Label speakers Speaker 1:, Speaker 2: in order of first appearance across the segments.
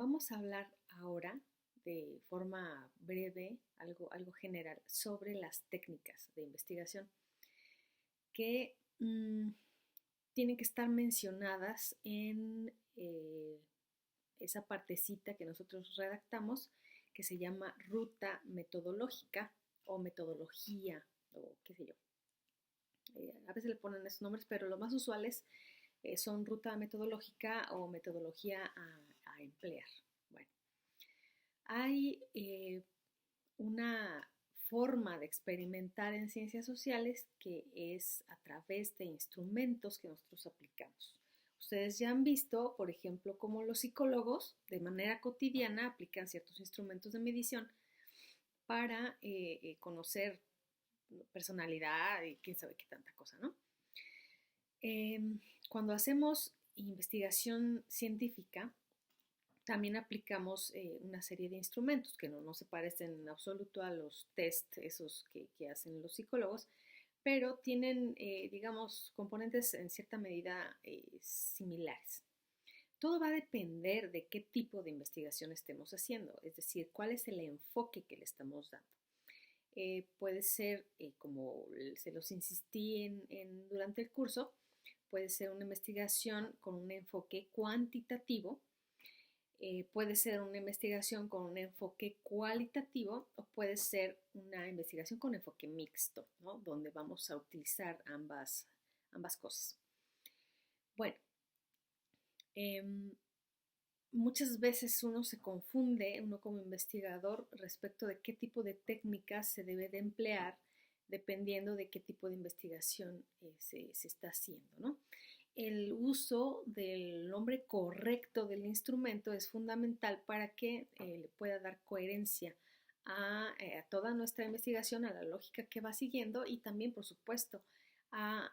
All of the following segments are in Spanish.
Speaker 1: Vamos a hablar ahora de forma breve, algo general, sobre las técnicas de investigación que tienen que estar mencionadas en esa partecita que nosotros redactamos que se llama ruta metodológica o metodología o qué sé yo. A veces le ponen esos nombres, pero los más usuales son ruta metodológica o metodología a emplear. Bueno, hay una forma de experimentar en ciencias sociales que es a través de instrumentos que nosotros aplicamos. Ustedes ya han visto, por ejemplo, cómo los psicólogos de manera cotidiana aplican ciertos instrumentos de medición para conocer personalidad y quién sabe qué tanta cosa, ¿no? Eh, Cuando hacemos investigación científica, también aplicamos una serie de instrumentos que no se parecen en absoluto a los test esos que hacen los psicólogos, pero tienen, digamos, componentes en cierta medida similares. Todo va a depender de qué tipo de investigación estemos haciendo, es decir, cuál es el enfoque que le estamos dando. Puede ser, como se los insistí durante el curso, puede ser una investigación con un enfoque cuantitativo, puede ser una investigación con un enfoque cualitativo o puede ser una investigación con enfoque mixto, ¿no? Donde vamos a utilizar ambas cosas. Bueno, eh, muchas veces uno se confunde, uno como investigador, respecto de qué tipo de técnicas se debe de emplear dependiendo de qué tipo de investigación se está haciendo, ¿no? El uso del nombre correcto del instrumento es fundamental para que le pueda dar coherencia a toda nuestra investigación, a la lógica que va siguiendo y también, por supuesto, a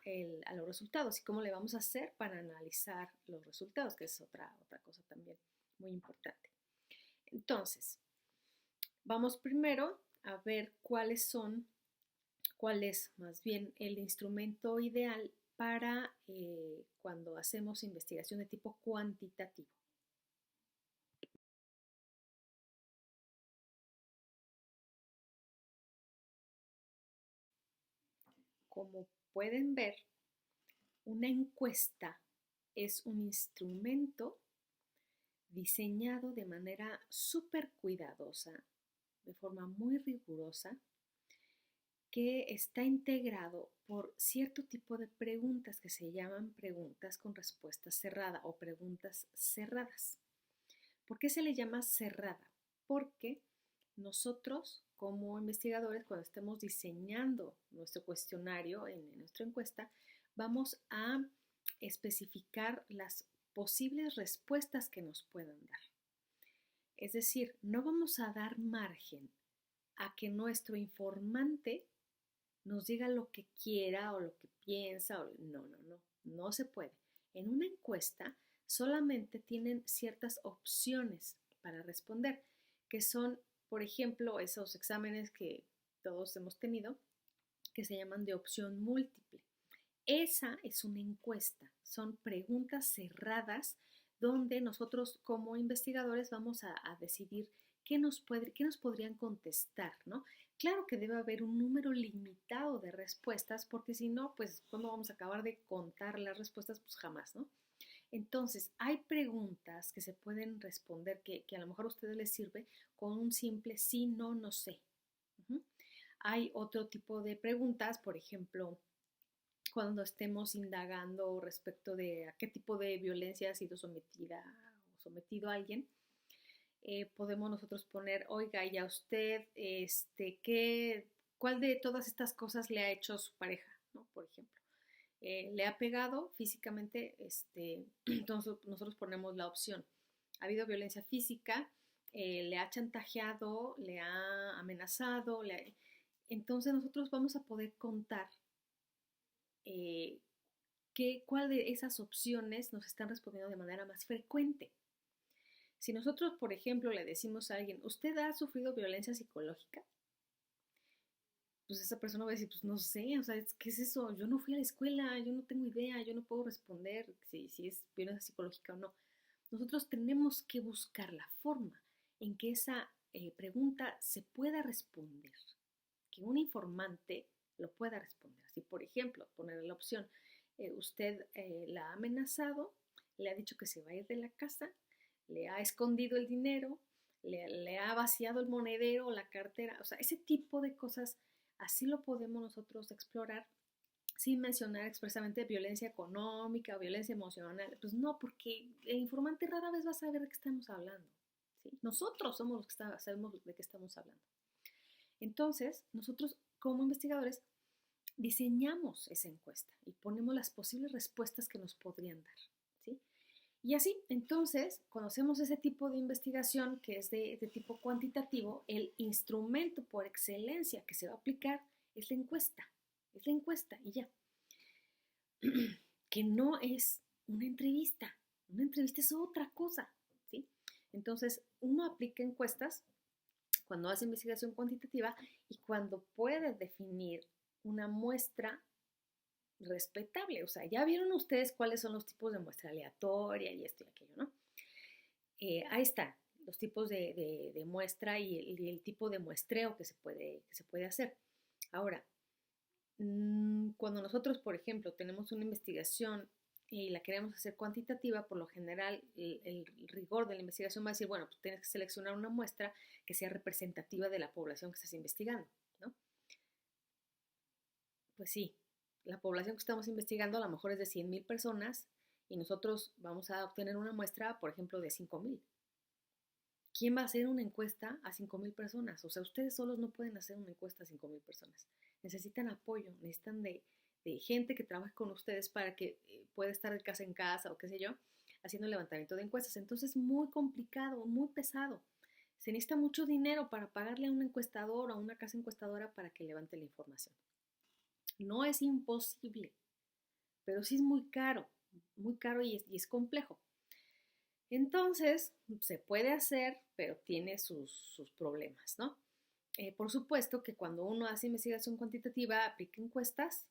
Speaker 1: los resultados y cómo le vamos a hacer para analizar los resultados, que es otra cosa también muy importante. Entonces, vamos primero a ver cuál es más bien el instrumento ideal para cuando hacemos investigación de tipo cuantitativo. Como pueden ver, una encuesta es un instrumento diseñado de manera súper cuidadosa, de forma muy rigurosa, que está integrado por cierto tipo de preguntas que se llaman preguntas con respuesta cerrada o preguntas cerradas. ¿Por qué se le llama cerrada? Porque nosotros como investigadores, cuando estemos diseñando nuestro cuestionario en nuestra encuesta, vamos a especificar las posibles respuestas que nos puedan dar. Es decir, no vamos a dar margen a que nuestro informante nos diga lo que quiera o lo que piensa. No se puede. En una encuesta solamente tienen ciertas opciones para responder, que son, por ejemplo, esos exámenes que todos hemos tenido, que se llaman de opción múltiple. Esa es una encuesta, son preguntas cerradas donde nosotros como investigadores vamos a decidir qué nos podrían contestar, ¿no? Claro que debe haber un número limitado de respuestas porque si no, pues ¿cuándo vamos a acabar de contar las respuestas? Pues jamás, ¿no? Entonces, hay preguntas que se pueden responder que a lo mejor a ustedes les sirve con un simple sí, no, no sé. Uh-huh. Hay otro tipo de preguntas, por ejemplo, cuando estemos indagando respecto de a qué tipo de violencia ha sido sometida o sometido a alguien, podemos nosotros poner, oiga, y a usted, ¿cuál de todas estas cosas le ha hecho a su pareja? ¿No? Por ejemplo, le ha pegado físicamente, entonces nosotros ponemos la opción. Ha habido violencia física, le ha chantajeado, le ha amenazado, entonces nosotros vamos a poder contar eh, cuál de esas opciones nos están respondiendo de manera más frecuente. Si nosotros, por ejemplo, le decimos a alguien, ¿usted ha sufrido violencia psicológica? Pues esa persona va a decir, pues no sé, o sea, ¿qué es eso? Yo no fui a la escuela, yo no tengo idea, yo no puedo responder si es violencia psicológica o no. nosotros tenemos que buscar la forma en que esa pregunta se pueda responder, que un informante lo pueda responder. Si, por ejemplo, poner la opción, usted la ha amenazado, le ha dicho que se va a ir de la casa, le ha escondido el dinero, le ha vaciado el monedero, la cartera, o sea, ese tipo de cosas, así lo podemos nosotros explorar sin mencionar expresamente violencia económica o violencia emocional. Pues no, porque el informante rara vez va a saber de qué estamos hablando. ¿Sí? Nosotros somos los que sabemos de qué estamos hablando. Entonces, nosotros como investigadores diseñamos esa encuesta y ponemos las posibles respuestas que nos podrían dar. ¿Sí? Y así, entonces, cuando hacemos ese tipo de investigación que es de tipo cuantitativo, el instrumento por excelencia que se va a aplicar es la encuesta. Es la encuesta y ya. Que no es una entrevista. Una entrevista es otra cosa, ¿sí? Entonces, uno aplica encuestas cuando hace investigación cuantitativa y cuando puede definir una muestra respetable. O sea, ya vieron ustedes cuáles son los tipos de muestra aleatoria y esto y aquello, ¿no? Ahí están los tipos de muestra y el tipo de muestreo que se puede hacer. Ahora, cuando nosotros, por ejemplo, tenemos una investigación y la queremos hacer cuantitativa, por lo general el rigor de la investigación va a decir, bueno, pues tienes que seleccionar una muestra que sea representativa de la población que estás investigando, ¿no? Pues sí, la población que estamos investigando a lo mejor es de 100,000 personas y nosotros vamos a obtener una muestra, por ejemplo, de 5,000. ¿Quién va a hacer una encuesta a 5,000 personas? O sea, ustedes solos no pueden hacer una encuesta a 5,000 personas. Necesitan apoyo, necesitan de gente que trabaje con ustedes para que pueda estar de casa en casa o qué sé yo, haciendo levantamiento de encuestas. Entonces, muy complicado, muy pesado. Se necesita mucho dinero para pagarle a un encuestador o a una casa encuestadora para que levante la información. No es imposible, pero sí es muy caro y es complejo. Entonces, se puede hacer, pero tiene sus problemas, ¿no? Por supuesto que cuando uno hace investigación cuantitativa, aplica encuestas,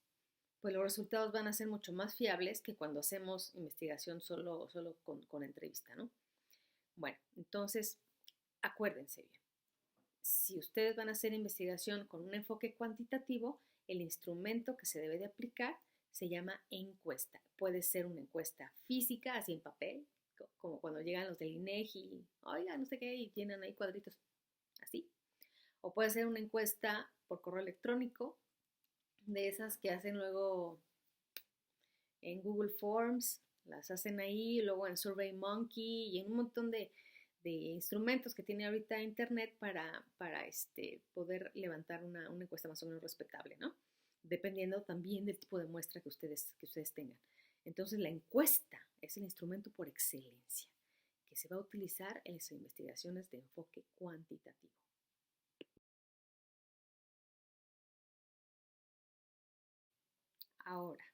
Speaker 1: pues los resultados van a ser mucho más fiables que cuando hacemos investigación solo con entrevista, ¿no? Bueno, entonces, acuérdense bien. Si ustedes van a hacer investigación con un enfoque cuantitativo, el instrumento que se debe de aplicar se llama encuesta. Puede ser una encuesta física, así en papel, como cuando llegan los del INEGI y, oiga, no sé qué, y tienen ahí cuadritos, así. O puede ser una encuesta por correo electrónico, de esas que hacen luego en Google Forms, las hacen ahí, luego en SurveyMonkey y en un montón de instrumentos que tiene ahorita Internet para poder levantar una encuesta más o menos respetable, ¿no? Dependiendo también del tipo de muestra que ustedes tengan. Entonces, la encuesta es el instrumento por excelencia que se va a utilizar en las investigaciones de enfoque cuantitativo. Ahora,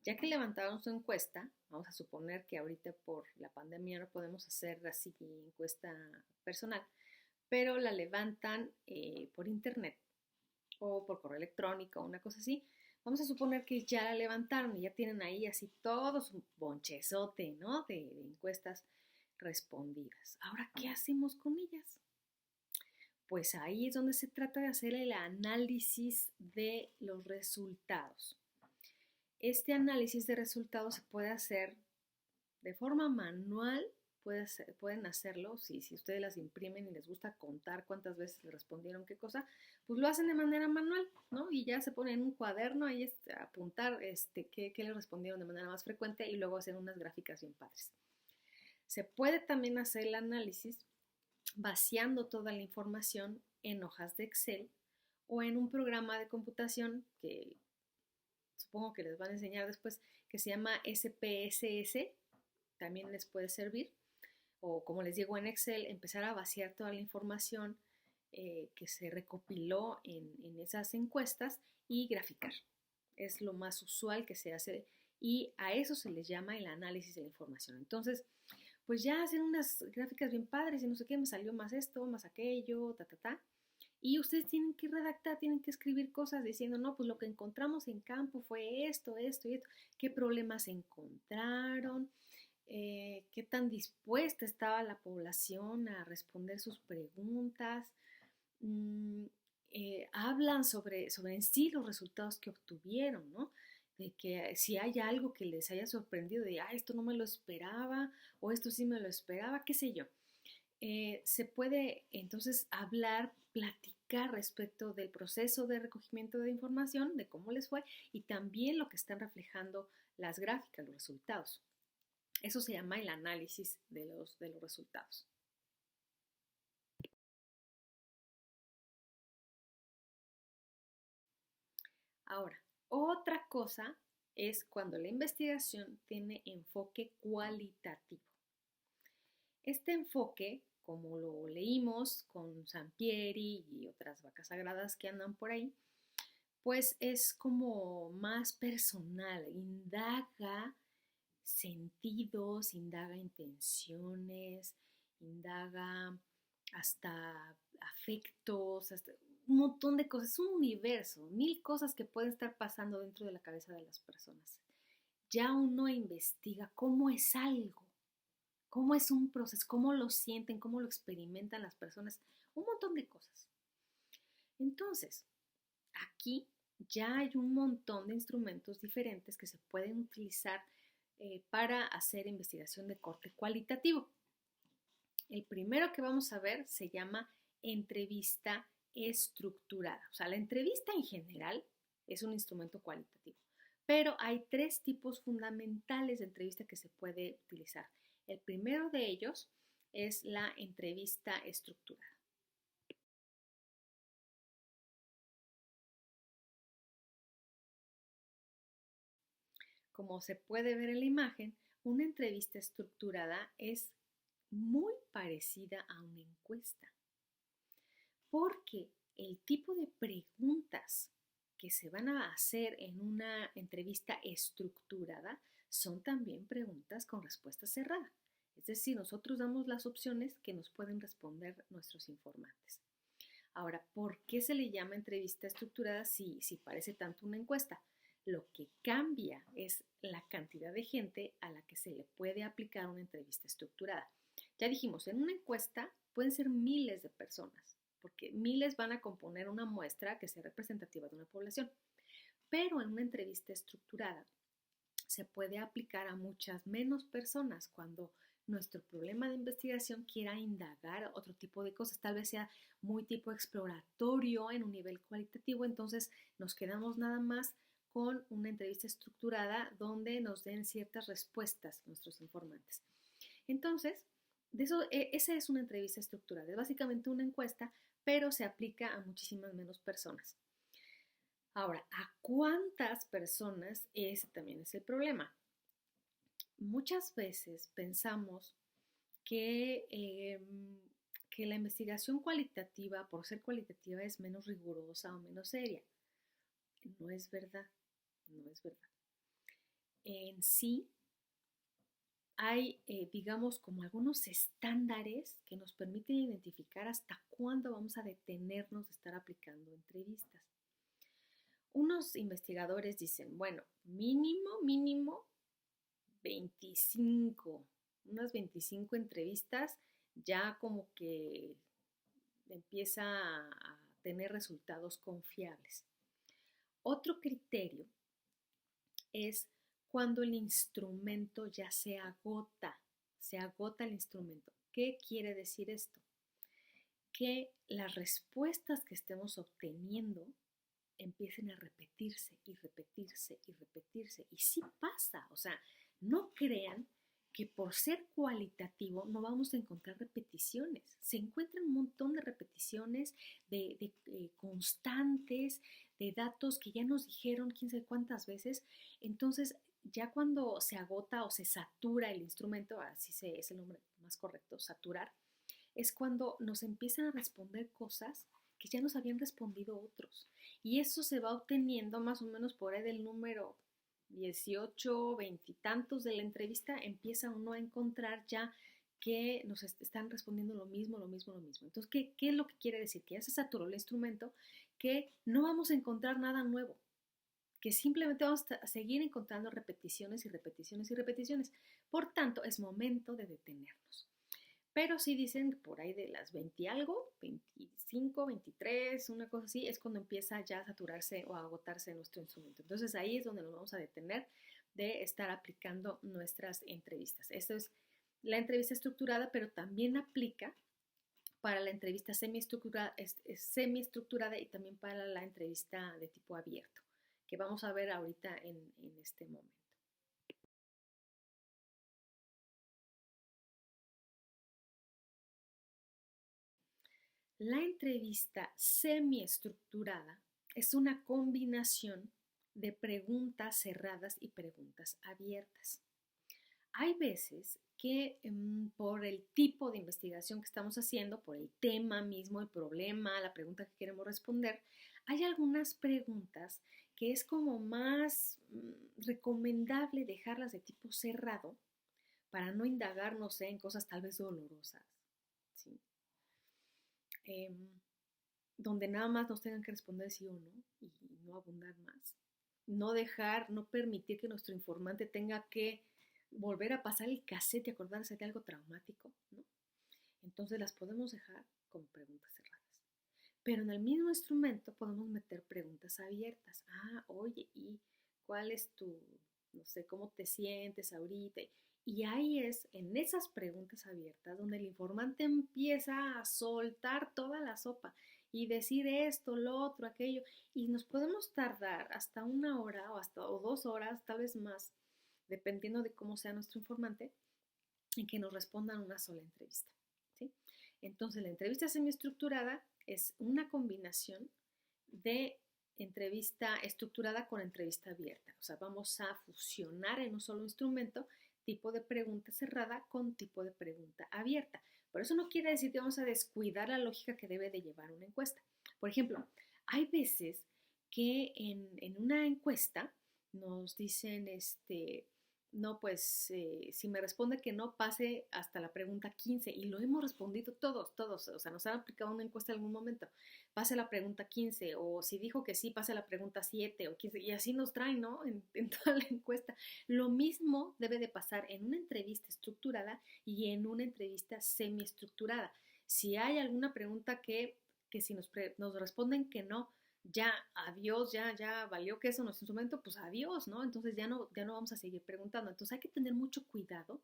Speaker 1: ya que levantaron su encuesta, vamos a suponer que ahorita por la pandemia no podemos hacer así encuesta personal, pero la levantan por internet o por correo electrónico, una cosa así. Vamos a suponer que ya la levantaron y ya tienen ahí así todo su bonchezote, ¿no? De encuestas respondidas. Ahora, ¿qué hacemos con ellas? Pues ahí es donde se trata de hacer el análisis de los resultados. Este análisis de resultados se puede hacer de forma manual, pueden hacerlo, si ustedes las imprimen y les gusta contar cuántas veces le respondieron qué cosa, pues lo hacen de manera manual, ¿no? Y ya se ponen en un cuaderno ahí a apuntar qué le respondieron de manera más frecuente y luego hacer unas gráficas bien padres. Se puede también hacer el análisis vaciando toda la información en hojas de Excel o en un programa de computación que supongo que les van a enseñar después, que se llama SPSS, también les puede servir. O como les digo en Excel, empezar a vaciar toda la información que se recopiló en esas encuestas y graficar. Es lo más usual que se hace y a eso se les llama el análisis de la información. Entonces, pues ya hacen unas gráficas bien padres y no sé qué, me salió más esto, más aquello, y ustedes tienen que redactar, tienen que escribir cosas diciendo, no, pues lo que encontramos en campo fue esto, esto y esto, qué problemas encontraron, qué tan dispuesta estaba la población a responder sus preguntas. mm, Hablan sobre en sí los resultados que obtuvieron, ¿no? De que si hay algo que les haya sorprendido, de, esto no me lo esperaba, o esto sí me lo esperaba, qué sé yo. Se puede entonces hablar, platicar respecto del proceso de recogimiento de información, de cómo les fue, y también lo que están reflejando las gráficas, los resultados. Eso se llama el análisis de los resultados. Ahora, otra cosa es cuando la investigación tiene enfoque cualitativo. Este enfoque, como lo leímos con Sampieri y otras vacas sagradas que andan por ahí, pues es como más personal, indaga sentidos, indaga intenciones, indaga hasta afectos, hasta un montón de cosas. Es un universo, mil cosas que pueden estar pasando dentro de la cabeza de las personas. Ya uno investiga cómo es algo, cómo es un proceso, cómo lo sienten, cómo lo experimentan las personas, un montón de cosas. Entonces, aquí ya hay un montón de instrumentos diferentes que se pueden utilizar para hacer investigación de corte cualitativo. El primero que vamos a ver se llama entrevista estructurada. O sea, la entrevista en general es un instrumento cualitativo, pero hay tres tipos fundamentales de entrevista que se puede utilizar. El primero de ellos es la entrevista estructurada. Como se puede ver en la imagen, una entrevista estructurada es muy parecida a una encuesta, porque el tipo de preguntas que se van a hacer en una entrevista estructurada son también preguntas con respuesta cerrada. Es decir, nosotros damos las opciones que nos pueden responder nuestros informantes. Ahora, ¿por qué se le llama entrevista estructurada si parece tanto una encuesta? Lo que cambia es la cantidad de gente a la que se le puede aplicar una entrevista estructurada. Ya dijimos, en una encuesta pueden ser miles de personas, porque miles van a componer una muestra que sea representativa de una población. Pero en una entrevista estructurada se puede aplicar a muchas menos personas cuando nuestro problema de investigación quiera indagar otro tipo de cosas, tal vez sea muy tipo exploratorio en un nivel cualitativo, entonces nos quedamos nada más con una entrevista estructurada donde nos den ciertas respuestas nuestros informantes. Entonces, esa es una entrevista estructurada, es básicamente una encuesta, pero se aplica a muchísimas menos personas. Ahora, ¿a cuántas personas? Ese también es el problema. Muchas veces pensamos que la investigación cualitativa, por ser cualitativa, es menos rigurosa o menos seria. No es verdad, no es verdad. En sí, hay, digamos, como algunos estándares que nos permiten identificar hasta cuándo vamos a detenernos de estar aplicando entrevistas. Unos investigadores dicen, bueno, mínimo 25, unas 25 entrevistas ya como que empieza a tener resultados confiables. Otro criterio es cuando el instrumento ya se agota el instrumento. ¿Qué quiere decir esto? Que las respuestas que estemos obteniendo empiecen a repetirse y repetirse y repetirse. Y sí pasa, o sea, no crean que por ser cualitativo no vamos a encontrar repeticiones. Se encuentran un montón de repeticiones, de constantes, de datos que ya nos dijeron quién sabe cuántas veces. Entonces, ya cuando se agota o se satura el instrumento, así es el nombre más correcto, saturar, es cuando nos empiezan a responder cosas que ya nos habían respondido otros. Y eso se va obteniendo más o menos por ahí del número 18, 20 y tantos de la entrevista, empieza uno a encontrar ya que nos están respondiendo lo mismo, lo mismo, lo mismo. Entonces, ¿qué es lo que quiere decir? Que ya se saturó el instrumento, que no vamos a encontrar nada nuevo, que simplemente vamos a seguir encontrando repeticiones y repeticiones y repeticiones. Por tanto, es momento de detenernos. Pero sí dicen que por ahí de las 20 y algo, 25, 23, una cosa así, es cuando empieza ya a saturarse o a agotarse nuestro instrumento. Entonces ahí es donde nos vamos a detener de estar aplicando nuestras entrevistas. Esto es la entrevista estructurada, pero también aplica para la entrevista semiestructurada y también para la entrevista de tipo abierto, que vamos a ver ahorita en este momento. La entrevista semiestructurada es una combinación de preguntas cerradas y preguntas abiertas. Hay veces que por el tipo de investigación que estamos haciendo, por el tema mismo, el problema, la pregunta que queremos responder, hay algunas preguntas que es como más recomendable dejarlas de tipo cerrado para no indagar, no sé, en cosas tal vez dolorosas, ¿sí? Em, donde nada más nos tengan que responder sí o no y no abundar más. No dejar, no permitir que nuestro informante tenga que volver a pasar el cassette y acordarse de algo traumático, ¿no? Entonces las podemos dejar como preguntas cerradas. Pero en el mismo instrumento podemos meter preguntas abiertas. Ah, oye, ¿y cuál es tu, no sé, cómo te sientes ahorita? Y ahí es, en esas preguntas abiertas, donde el informante empieza a soltar toda la sopa y decir esto, lo otro, aquello. Y nos podemos tardar hasta 1 hora o 2 horas, tal vez más, dependiendo de cómo sea nuestro informante, en que nos respondan una sola entrevista, ¿sí? Entonces, la entrevista semiestructurada es una combinación de entrevista estructurada con entrevista abierta. O sea, vamos a fusionar en un solo instrumento tipo de pregunta cerrada con tipo de pregunta abierta. Por eso no quiere decir que vamos a descuidar la lógica que debe de llevar una encuesta. Por ejemplo, hay veces que en una encuesta nos dicen, no, pues si me responde que no, pase hasta la pregunta 15 y lo hemos respondido todos, o sea, nos han aplicado una encuesta en algún momento, pase la pregunta 15 o si dijo que sí, pase la pregunta 7 o 15 y así nos traen, ¿no? En toda la encuesta. Lo mismo debe de pasar en una entrevista estructurada y en una entrevista semiestructurada. Si hay alguna pregunta que si nos responden que no, ya, adiós, ya valió que eso nuestro instrumento, pues adiós, ¿no? Entonces ya no vamos a seguir preguntando. Entonces hay que tener mucho cuidado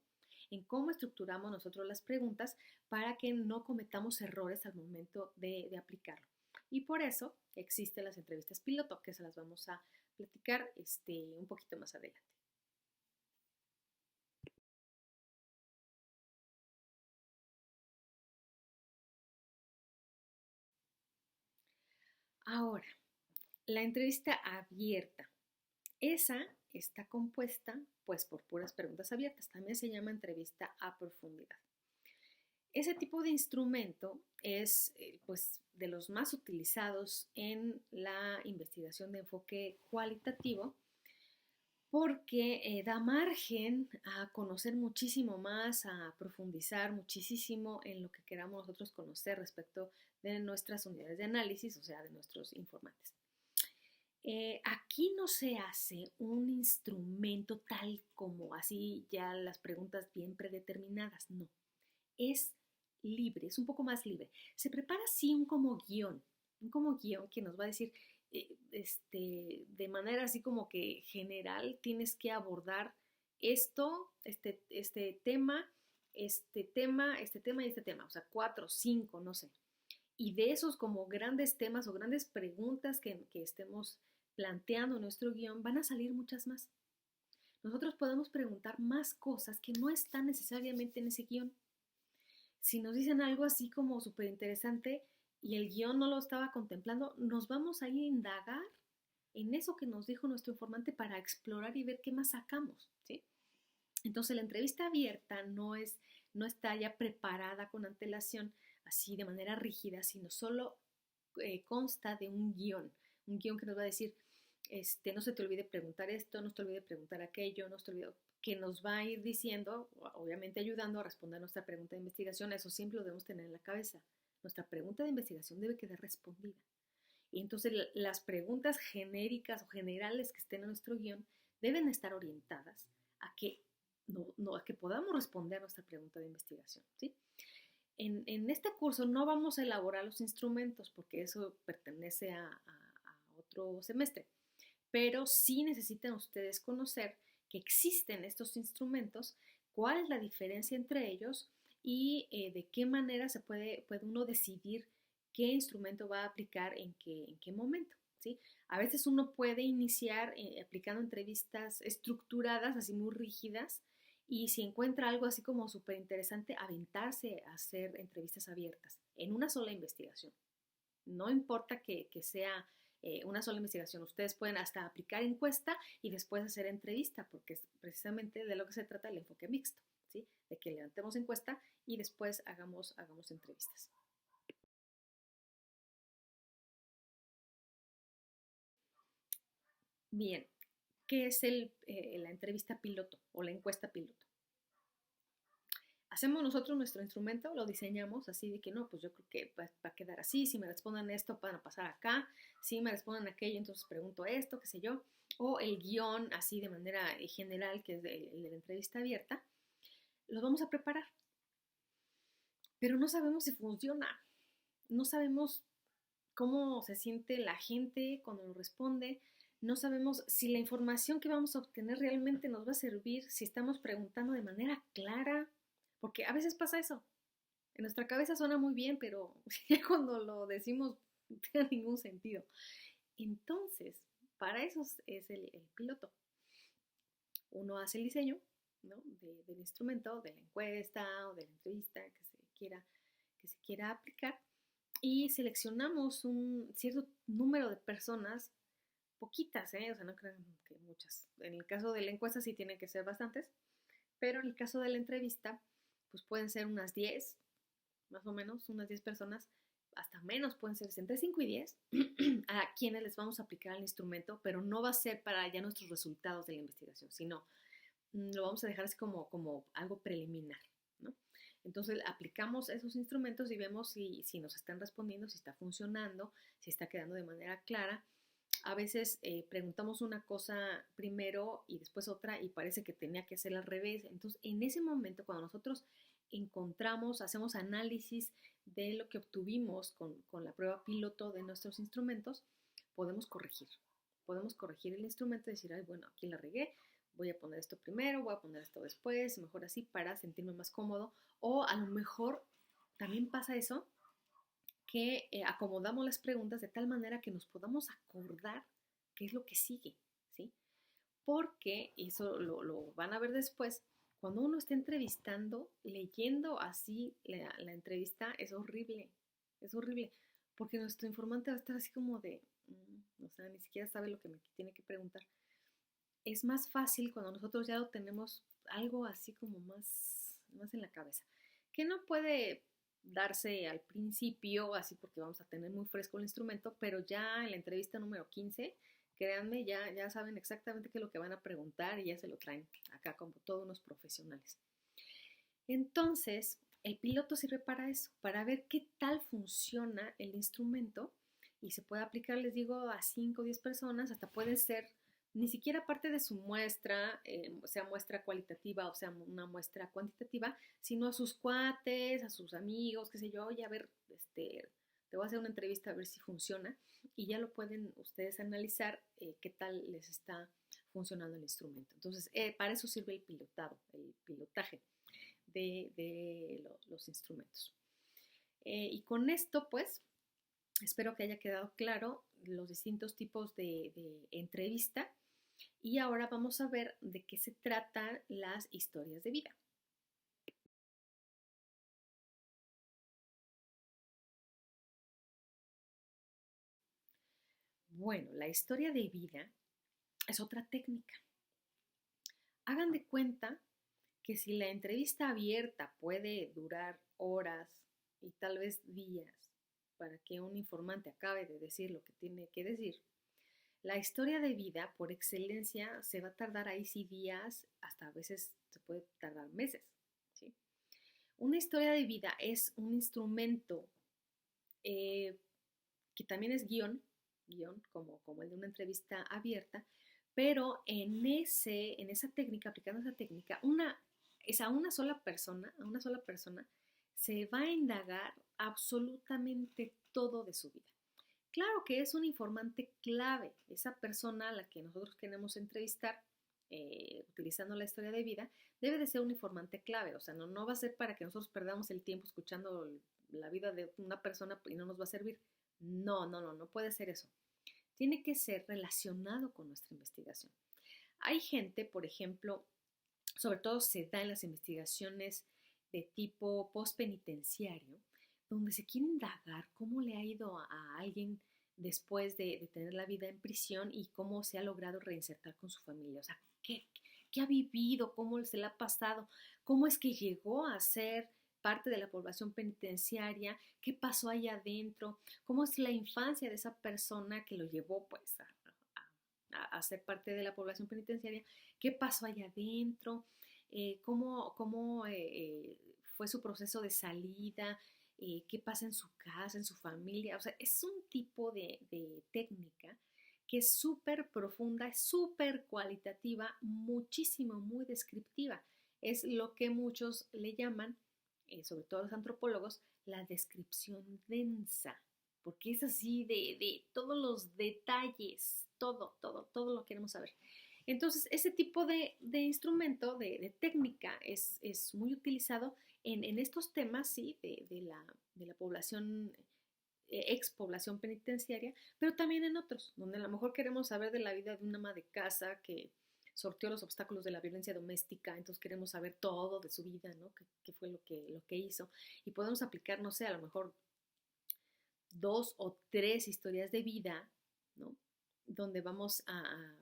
Speaker 1: en cómo estructuramos nosotros las preguntas para que no cometamos errores al momento de aplicarlo. Y por eso existen las entrevistas piloto, que se las vamos a platicar un poquito más adelante. Ahora, la entrevista abierta. Esa está compuesta pues por puras preguntas abiertas. También se llama entrevista a profundidad. Ese tipo de instrumento es pues de los más utilizados en la investigación de enfoque cualitativo porque da margen a conocer muchísimo más, a profundizar muchísimo en lo que queramos nosotros conocer respecto de nuestras unidades de análisis, o sea, de nuestros informantes. Aquí no se hace un instrumento tal como así ya las preguntas bien predeterminadas, no. Es libre, es un poco más libre. Se prepara así un como guión que nos va a decir, de manera así como que general, tienes que abordar esto, este tema, este tema, este tema y este tema, o sea, 4, 5, no sé. Y de esos como grandes temas o grandes preguntas que estemos planteando en nuestro guión, van a salir muchas más. Nosotros podemos preguntar más cosas que no están necesariamente en ese guión. Si nos dicen algo así como súper interesante y el guión no lo estaba contemplando, nos vamos a ir a indagar en eso que nos dijo nuestro informante para explorar y ver qué más sacamos, ¿sí? Entonces la entrevista abierta no está ya preparada con antelación, así de manera rígida, sino solo consta de un guión que nos va a decir, no se te olvide preguntar esto, no se te olvide preguntar aquello, no se te olvide, que nos va a ir diciendo, obviamente ayudando a responder nuestra pregunta de investigación. Eso siempre lo debemos tener en la cabeza. Nuestra pregunta de investigación debe quedar respondida. Y entonces las preguntas genéricas o generales que estén en nuestro guión deben estar orientadas a que, a que podamos responder a nuestra pregunta de investigación, ¿sí? En este curso no vamos a elaborar los instrumentos porque eso pertenece a otro semestre, pero sí necesitan ustedes conocer que existen estos instrumentos, cuál es la diferencia entre ellos y de qué manera puede uno decidir qué instrumento va a aplicar en qué momento, ¿sí? A veces uno puede iniciar aplicando entrevistas estructuradas, así muy rígidas, y si encuentra algo así como súper interesante, aventarse a hacer entrevistas abiertas en una sola investigación. No importa que sea una sola investigación, ustedes pueden hasta aplicar encuesta y después hacer entrevista, porque es precisamente de lo que se trata el enfoque mixto, ¿sí? De que levantemos encuesta y después hagamos entrevistas. Bien, ¿qué es la entrevista piloto o la encuesta piloto? Hacemos nosotros nuestro instrumento, lo diseñamos así de que no, pues yo creo que va a quedar así, si me responden esto van a pasar acá, si me responden aquello entonces pregunto esto, qué sé yo, o el guión así de manera general, que es el de la entrevista abierta, lo vamos a preparar, pero no sabemos si funciona, no sabemos cómo se siente la gente cuando nos responde, no sabemos si la información que vamos a obtener realmente nos va a servir, si estamos preguntando de manera clara, porque a veces pasa eso. En nuestra cabeza suena muy bien, pero ya cuando lo decimos no tiene ningún sentido. Entonces, para eso es el piloto. Uno hace el diseño, ¿no? Del instrumento, de la encuesta o de la entrevista que se quiera aplicar y seleccionamos un cierto número de personas, poquitas, ¿eh? O sea, no crean que muchas. En el caso de la encuesta sí tienen que ser bastantes, pero en el caso de la entrevista, pues pueden ser unas 10, más o menos, unas 10 personas, hasta menos, pueden ser entre 5 y 10, a quienes les vamos a aplicar el instrumento, pero no va a ser para ya nuestros resultados de la investigación, sino lo vamos a dejar así como algo preliminar, ¿no? Entonces aplicamos esos instrumentos y vemos si nos están respondiendo, si está funcionando, si está quedando de manera clara. A veces preguntamos una cosa primero y después otra y parece que tenía que ser al revés. Entonces, en ese momento, cuando nosotros encontramos, hacemos análisis de lo que obtuvimos con la prueba piloto de nuestros instrumentos, podemos corregir. Podemos corregir el instrumento y decir, ay, bueno, aquí la regué, voy a poner esto primero, voy a poner esto después, mejor así para sentirme más cómodo. O a lo mejor también pasa eso, que acomodamos las preguntas de tal manera que nos podamos acordar qué es lo que sigue, ¿sí? Porque, y eso lo van a ver después, cuando uno está entrevistando, leyendo así la entrevista, es horrible, porque nuestro informante va a estar así como de, o sea, ni siquiera sabe lo que me tiene que preguntar. Es más fácil cuando nosotros ya lo tenemos algo así como más en la cabeza, que no puede darse al principio, así porque vamos a tener muy fresco el instrumento, pero ya en la entrevista número 15, créanme, ya saben exactamente qué es lo que van a preguntar y ya se lo traen acá como todos unos profesionales. Entonces, el piloto sirve para eso, para ver qué tal funciona el instrumento y se puede aplicar, les digo, a 5 o 10 personas, hasta puede ser ni siquiera parte de su muestra, sea muestra cualitativa o sea una muestra cuantitativa, sino a sus cuates, a sus amigos, qué sé yo, oye, a ver, te voy a hacer una entrevista a ver si funciona y ya lo pueden ustedes analizar qué tal les está funcionando el instrumento. Entonces, para eso sirve el pilotado, el pilotaje los instrumentos. Y con esto, pues, espero que haya quedado claro los distintos tipos de entrevista. Y ahora vamos a ver de qué se tratan las historias de vida. Bueno, la historia de vida es otra técnica. Hagan de cuenta que si la entrevista abierta puede durar horas y tal vez días para que un informante acabe de decir lo que tiene que decir, la historia de vida por excelencia se va a tardar ahí sí días, hasta a veces se puede tardar meses, ¿sí? Una historia de vida es un instrumento que también es guión, guión como el de una entrevista abierta, pero en esa técnica, aplicando esa técnica, a a una sola persona, se va a indagar absolutamente todo de su vida. Claro que es un informante clave, esa persona a la que nosotros queremos entrevistar, utilizando la historia de vida, debe de ser un informante clave, o sea, no va a ser para que nosotros perdamos el tiempo escuchando la vida de una persona y no nos va a servir. No puede ser eso. Tiene que ser relacionado con nuestra investigación. Hay gente, por ejemplo, sobre todo se da en las investigaciones de tipo postpenitenciario, donde se quiere indagar cómo le ha ido a alguien después de tener la vida en prisión y cómo se ha logrado reinsertar con su familia. O sea, ¿qué ha vivido? ¿Cómo se le ha pasado? ¿Cómo es que llegó a ser parte de la población penitenciaria? ¿Qué pasó allá adentro? ¿Cómo es la infancia de esa persona que lo llevó pues a ser parte de la población penitenciaria? ¿Qué pasó allá adentro? ¿Cómo fue su proceso de salida? ¿Qué pasa en su casa, en su familia? O sea, es un tipo de técnica que es súper profunda, es súper cualitativa, muchísimo, muy descriptiva. Es lo que muchos le llaman, sobre todo los antropólogos, la descripción densa, porque es así de todos los detalles, todo lo queremos saber. Entonces, ese tipo de instrumento, de técnica, es muy utilizado en estos temas, sí, de la población, ex población penitenciaria, pero también en otros, donde a lo mejor queremos saber de la vida de una ama de casa que sorteó los obstáculos de la violencia doméstica, entonces queremos saber todo de su vida, ¿no? ¿Qué fue lo que hizo? Y podemos aplicar, no sé, a lo mejor 2 o 3 historias de vida, ¿no? Donde vamos a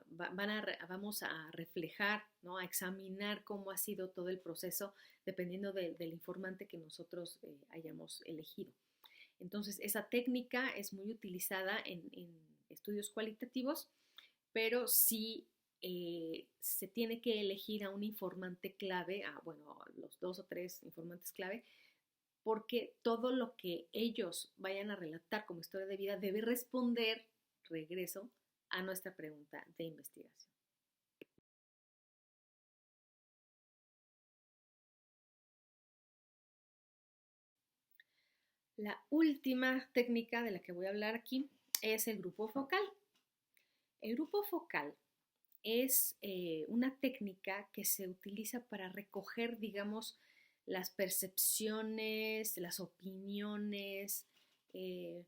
Speaker 1: reflejar, ¿no? A examinar cómo ha sido todo el proceso dependiendo del informante que nosotros hayamos elegido. Entonces, esa técnica es muy utilizada en estudios cualitativos, pero sí se tiene que elegir a un informante clave, bueno, los 2 o 3 informantes clave, porque todo lo que ellos vayan a relatar como historia de vida debe responder, regreso, a nuestra pregunta de investigación. La última técnica de la que voy a hablar aquí es el grupo focal. El grupo focal es una técnica que se utiliza para recoger, digamos, las percepciones, las opiniones, eh,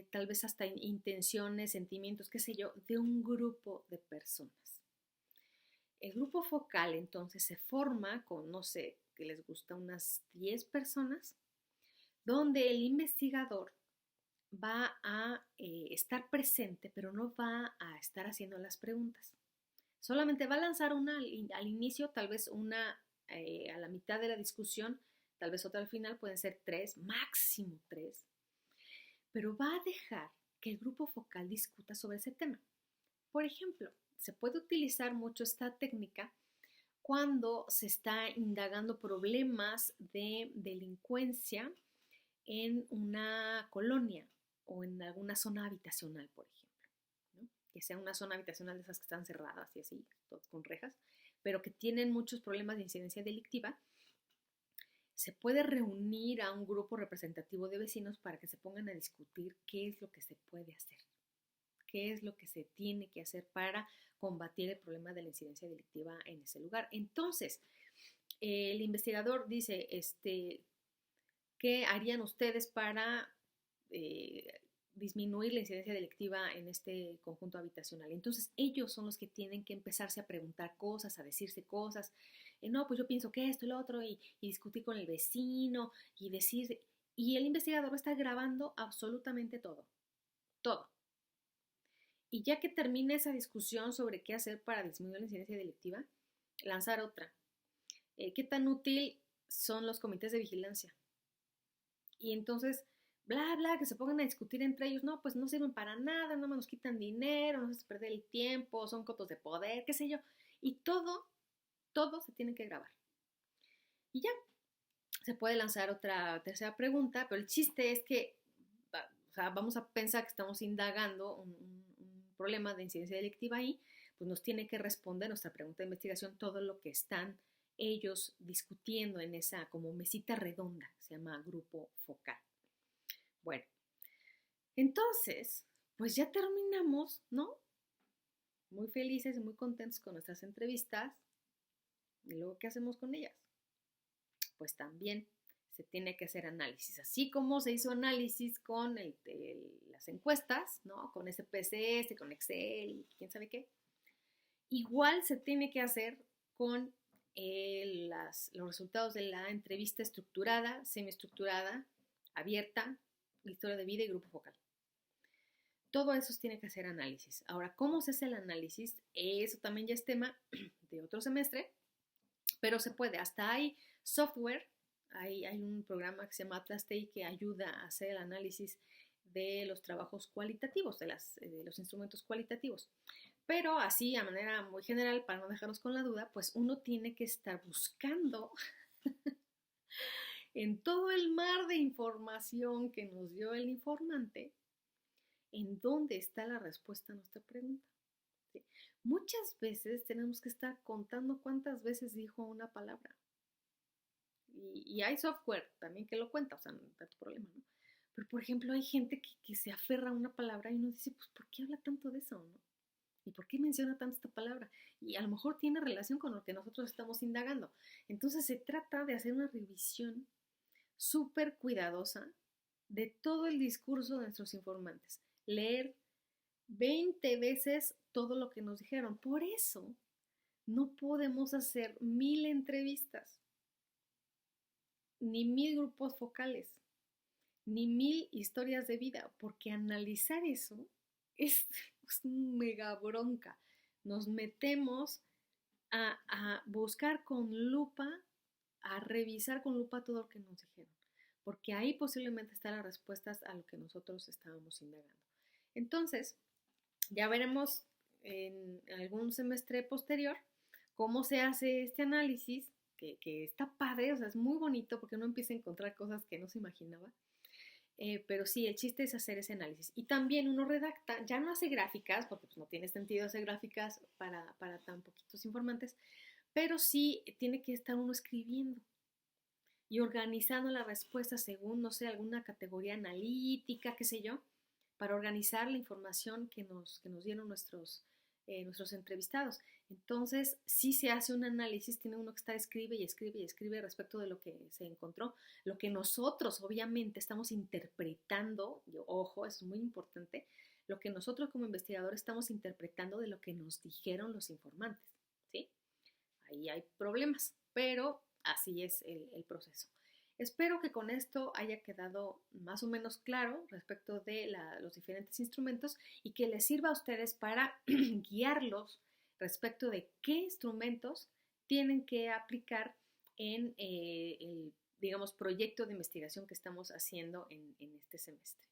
Speaker 1: tal vez hasta intenciones, sentimientos, qué sé yo, de un grupo de personas. El grupo focal entonces se forma con, no sé, que les gusta unas 10 personas, donde el investigador va a estar presente, pero no va a estar haciendo las preguntas. Solamente va a lanzar una al inicio, tal vez una a la mitad de la discusión, tal vez otra al final, pueden ser 3, máximo 3, pero va a dejar que el grupo focal discuta sobre ese tema. Por ejemplo, se puede utilizar mucho esta técnica cuando se está indagando problemas de delincuencia en una colonia o en alguna zona habitacional, por ejemplo, ¿no? Que sea una zona habitacional de esas que están cerradas y así, con rejas, pero que tienen muchos problemas de incidencia delictiva. Se puede reunir a un grupo representativo de vecinos para que se pongan a discutir qué es lo que se puede hacer, qué es lo que se tiene que hacer para combatir el problema de la incidencia delictiva en ese lugar. Entonces, el investigador dice, ¿qué harían ustedes para disminuir la incidencia delictiva en este conjunto habitacional? Entonces ellos son los que tienen que empezarse a preguntar cosas, a decirse cosas. No, pues yo pienso que esto y lo otro, y discutir con el vecino y decir, y el investigador va a estar grabando absolutamente todo, todo. Y ya que termine esa discusión sobre qué hacer para disminuir la incidencia delictiva, lanzar otra. ¿Qué tan útil son los comités de vigilancia? Y entonces, bla, bla, que se pongan a discutir entre ellos, no, pues no sirven para nada, no nos quitan dinero, nos hace perder el tiempo, son cotos de poder, qué sé yo. Y todo se tiene que grabar. Y ya, se puede lanzar otra tercera pregunta, pero el chiste es que o sea, vamos a pensar que estamos indagando un problema de incidencia delictiva ahí, pues nos tiene que responder nuestra pregunta de investigación todo lo que están ellos discutiendo en esa como mesita redonda, se llama grupo focal. Bueno, entonces, pues ya terminamos, ¿no? Muy felices y muy contentos con nuestras entrevistas. ¿Y luego qué hacemos con ellas? Pues también se tiene que hacer análisis, así como se hizo análisis con las encuestas, ¿no? Con SPSS, con Excel y quién sabe qué. Igual se tiene que hacer con los resultados de la entrevista estructurada, semiestructurada, abierta, historia de vida y grupo focal. Todo eso tiene que hacer análisis. Ahora, ¿cómo se hace el análisis? Eso también ya es tema de otro semestre, pero se puede. Hasta hay software, hay un programa que se llama Atlas TI que ayuda a hacer el análisis de los trabajos cualitativos, de los instrumentos cualitativos. Pero así, a manera muy general, para no dejarnos con la duda, pues uno tiene que estar buscando en todo el mar de información que nos dio el informante, en dónde está la respuesta a nuestra pregunta. ¿Sí? Muchas veces tenemos que estar contando cuántas veces dijo una palabra. Y hay software también que lo cuenta, o sea, no hay tanto problema, ¿no? Pero, por ejemplo, hay gente que se aferra a una palabra y uno dice, pues, ¿por qué habla tanto de eso, no? ¿Y por qué menciona tanto esta palabra? Y a lo mejor tiene relación con lo que nosotros estamos indagando. Entonces se trata de hacer una revisión súper cuidadosa de todo el discurso de nuestros informantes. Leer 20 veces todo lo que nos dijeron. Por eso no podemos hacer 1000 entrevistas, ni 1000 grupos focales, ni 1000 historias de vida, porque analizar eso es mega bronca. Nos metemos a buscar con lupa, a revisar con lupa todo lo que nos dijeron, porque ahí posiblemente están las respuestas a lo que nosotros estábamos indagando. Entonces, ya veremos en algún semestre posterior cómo se hace este análisis, que está padre, o sea, es muy bonito porque uno empieza a encontrar cosas que no se imaginaba. Pero sí, el chiste es hacer ese análisis. Y también uno redacta, ya no hace gráficas, porque pues, no tiene sentido hacer gráficas para tan poquitos informantes, pero sí tiene que estar uno escribiendo y organizando la respuesta según, no sé, alguna categoría analítica, qué sé yo, para organizar la información que nos dieron nuestros entrevistados. Entonces, sí se hace un análisis, tiene uno que estar escribe y escribe y escribe respecto de lo que se encontró, lo que nosotros obviamente estamos interpretando, ojo, eso es muy importante, lo que nosotros como investigadores estamos interpretando de lo que nos dijeron los informantes, ¿sí? Ahí hay problemas, pero así es el proceso. Espero que con esto haya quedado más o menos claro respecto de los diferentes instrumentos y que les sirva a ustedes para guiarlos respecto de qué instrumentos tienen que aplicar en el, digamos, proyecto de investigación que estamos haciendo en este semestre.